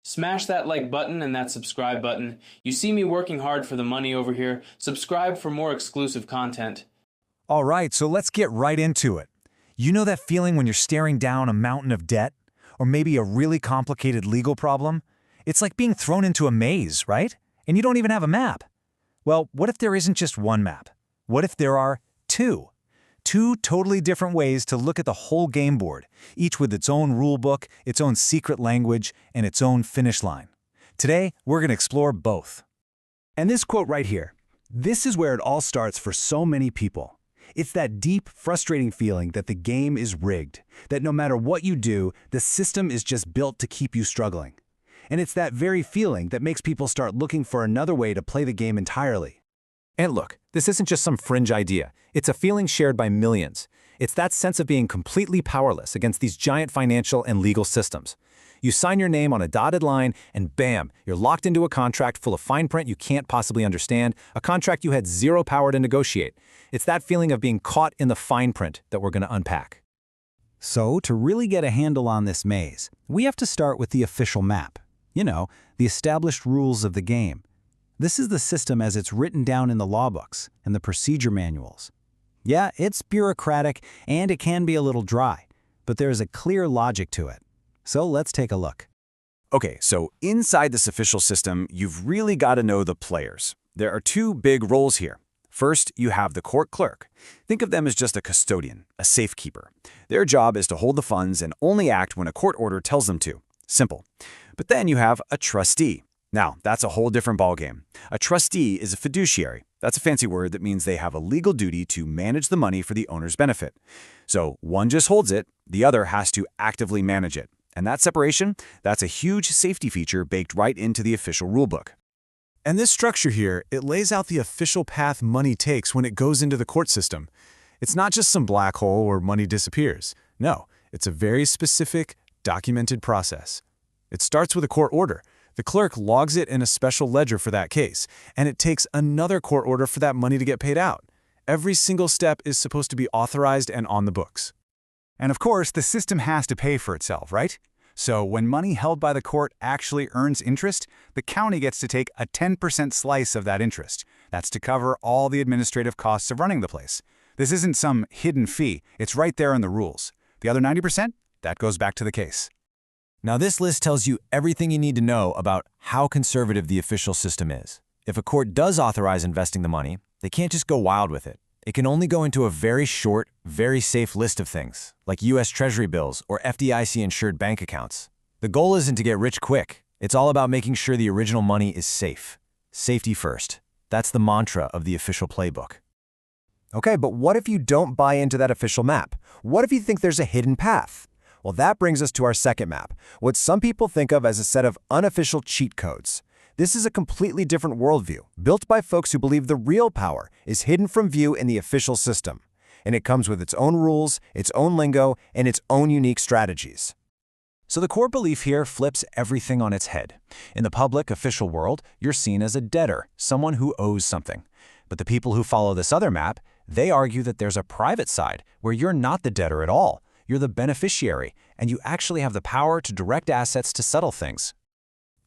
Smash that like button and that subscribe button. You see me working hard for the money over here. Subscribe for more exclusive content. All right, so let's get right into it. You know that feeling when you're staring down a mountain of debt? Or maybe a really complicated legal problem? It's like being thrown into a maze, right? And you don't even have a map. Well, what if there isn't just one map? What if there are two? Two totally different ways to look at the whole game board, each with its own rule book, its own secret language, and its own finish line. Today, we're going to explore both. And this quote right here, this is where it all starts for so many people. It's that deep, frustrating feeling that the game is rigged, that no matter what you do, the system is just built to keep you struggling. And it's that very feeling that makes people start looking for another way to play the game entirely. And look, this isn't just some fringe idea. It's a feeling shared by millions. It's that sense of being completely powerless against these giant financial and legal systems. You sign your name on a dotted line, and bam, you're locked into a contract full of fine print you can't possibly understand, a contract you had zero power to negotiate. It's that feeling of being caught in the fine print that we're going to unpack. So, to really get a handle on this maze, we have to start with the official map. You know, the established rules of the game. This is the system as it's written down in the law books and the procedure manuals. Yeah, it's bureaucratic and it can be a little dry, but there's a clear logic to it. So let's take a look. Okay, so inside this official system, you've really got to know the players. There are two big roles here. First, you have the court clerk. Think of them as just a custodian, a safekeeper. Their job is to hold the funds and only act when a court order tells them to. Simple. But then you have a trustee. Now, that's a whole different ballgame. A trustee is a fiduciary. That's a fancy word that means they have a legal duty to manage the money for the owner's benefit. So one just holds it, the other has to actively manage it. And that separation, that's a huge safety feature baked right into the official rulebook. And this structure here, it lays out the official path money takes when it goes into the court system. It's not just some black hole where money disappears. No, it's a very specific, documented process. It starts with a court order. The clerk logs it in a special ledger for that case, and it takes another court order for that money to get paid out. Every single step is supposed to be authorized and on the books. And of course, the system has to pay for itself, right? So when money held by the court actually earns interest, the county gets to take a 10% slice of that interest. That's to cover all the administrative costs of running the place. This isn't some hidden fee. It's right there in the rules. The other 90%? That goes back to the case. Now this list tells you everything you need to know about how conservative the official system is. If a court does authorize investing the money, they can't just go wild with it. It can only go into a very short, very safe list of things, like U.S. Treasury bills or FDIC-insured bank accounts. The goal isn't to get rich quick. It's all about making sure the original money is safe. Safety first. That's the mantra of the official playbook. Okay, but what if you don't buy into that official map? What if you think there's a hidden path? Well, that brings us to our second map, what some people think of as a set of unofficial cheat codes. This is a completely different worldview, built by folks who believe the real power is hidden from view in the official system. And it comes with its own rules, its own lingo, and its own unique strategies. So the core belief here flips everything on its head. In the public, official world, you're seen as a debtor, someone who owes something. But the people who follow this other map, they argue that there's a private side where you're not the debtor at all. You're the beneficiary, and you actually have the power to direct assets to settle things.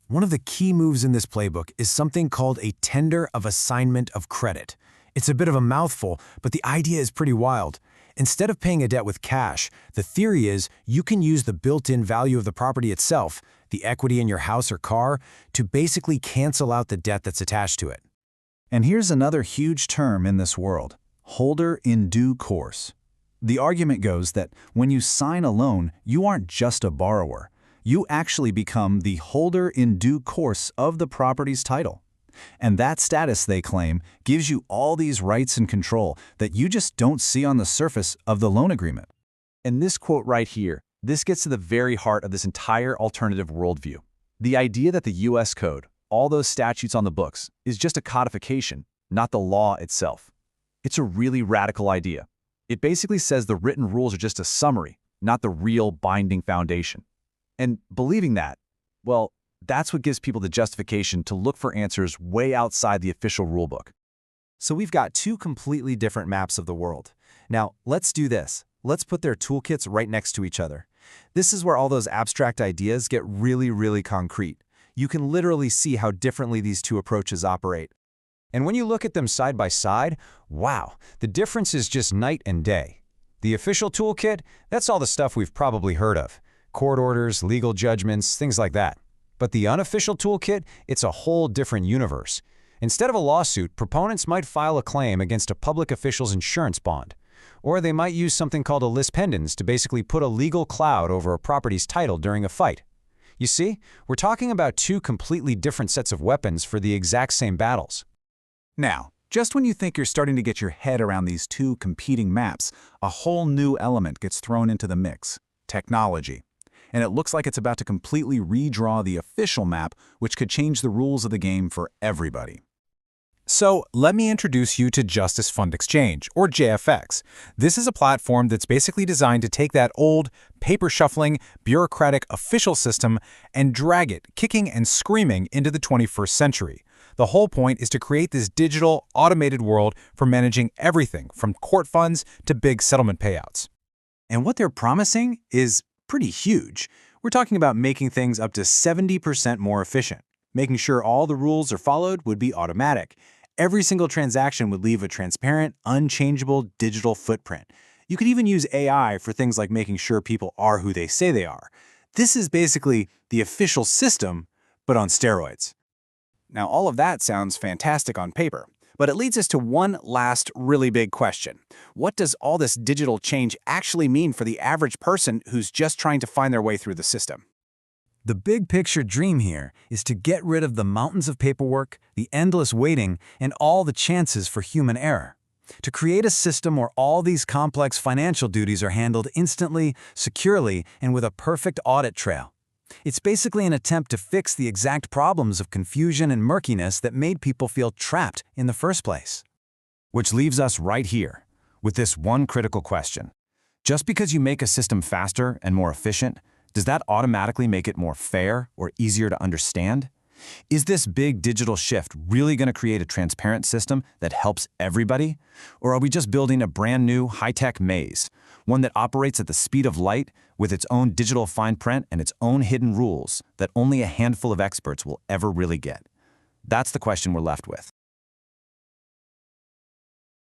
One of the key moves in this playbook is something called a tender of assignment of credit. It's a bit of a mouthful, but the idea is pretty wild. Instead of paying a debt with cash, the theory is you can use the built-in value of the property itself, the equity in your house or car, to basically cancel out the debt that's attached to it. And here's another huge term in this world: holder in due course. The argument goes that when you sign a loan, you aren't just a borrower. You actually become the holder in due course of the property's title. And that status, they claim, gives you all these rights and control that you just don't see on the surface of the loan agreement. And this quote right here, this gets to the very heart of this entire alternative worldview. The idea that the U.S. Code, all those statutes on the books, is just a codification, not the law itself. It's a really radical idea. It basically says the written rules are just a summary, not the real binding foundation. And believing that, well, that's what gives people the justification to look for answers way outside the official rulebook. So we've got two completely different maps of the world. Now, let's do this. Let's put their toolkits right next to each other. This is where all those abstract ideas get really, really concrete. you can literally see how differently these two approaches operate. And when you look at them side by side, wow, the difference is just night and day. The official toolkit, that's all the stuff we've probably heard of. Court orders, legal judgments, things like that. But the unofficial toolkit, it's a whole different universe. Instead of a lawsuit, proponents might file a claim against a public official's insurance bond. Or they might use something called a lis pendens to basically put a legal cloud over a property's title during a fight. You see, we're talking about two completely different sets of weapons for the exact same battles. Now, just when you think you're starting to get your head around these two competing maps, a whole new element gets thrown into the mix: technology. And it looks like it's about to completely redraw the official map, which could change the rules of the game for everybody. So let me introduce you to Justice Fund Exchange, or JFX. This is a platform that's basically designed to take that old, paper-shuffling, bureaucratic official system and drag it, kicking and screaming, into the 21st century. The whole point is to create this digital, automated world for managing everything from court funds to big settlement payouts. And what they're promising is pretty huge. We're talking about making things up to 70% more efficient. Making sure all the rules are followed would be automatic. Every single transaction would leave a transparent, unchangeable digital footprint. You could even use AI for things like making sure people are who they say they are. This is basically the official system, but on steroids. Now, all of that sounds fantastic on paper, but it leads us to one last really big question. What does all this digital change actually mean for the average person who's just trying to find their way through the system? The big picture dream here is to get rid of the mountains of paperwork, the endless waiting, and all the chances for human error. To create a system where all these complex financial duties are handled instantly, securely, and with a perfect audit trail. It's basically an attempt to fix the exact problems of confusion and murkiness that made people feel trapped in the first place. Which leaves us right here with this one critical question. Just because you make a system faster and more efficient, does that automatically make it more fair or easier to understand? Is this big digital shift really going to create a transparent system that helps everybody? Or are we just building a brand new high-tech maze, one that operates at the speed of light with its own digital fine print and its own hidden rules that only a handful of experts will ever really get? That's the question we're left with.